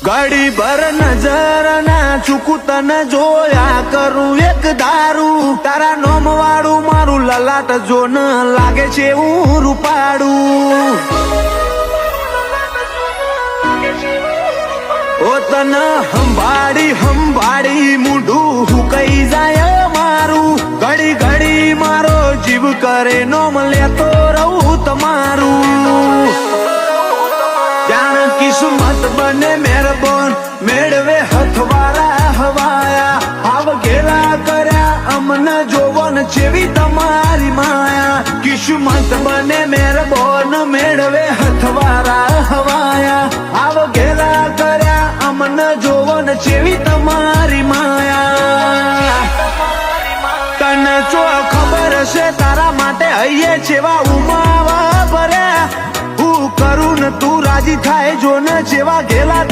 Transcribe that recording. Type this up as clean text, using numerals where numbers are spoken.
ઘડી ભર નજર ના ચૂકું તને જોયા કરું એક દારૂ તારા નોમ વાળું મારું લલાટ જો ન લાગે છે એવું રૂપાડું ઓ તને હંભાળી મૂઢું હુકાઈ જાય મારું ઘડી ઘડી મારો જીવ કરે નોમ લેતો રહું તમારું જાણ કિસ્મત બને મહેરબાન મેળવે હથવારા હવાયા આવ ગેલા કર્યા અમને જોવન જેવી તમારી માયા કિસ્મત બને મહેરબાન મેળવે હથવારા હવાયા આવ ગેલા કર્યા અમને જોવન જેવી તમારી માયા તને જો ખબર છે તારા માટે હૈયે જેવા ઉમાવા ભર્યા હું કરું ને તું રાજી થાય જો ને જેવા ગેલા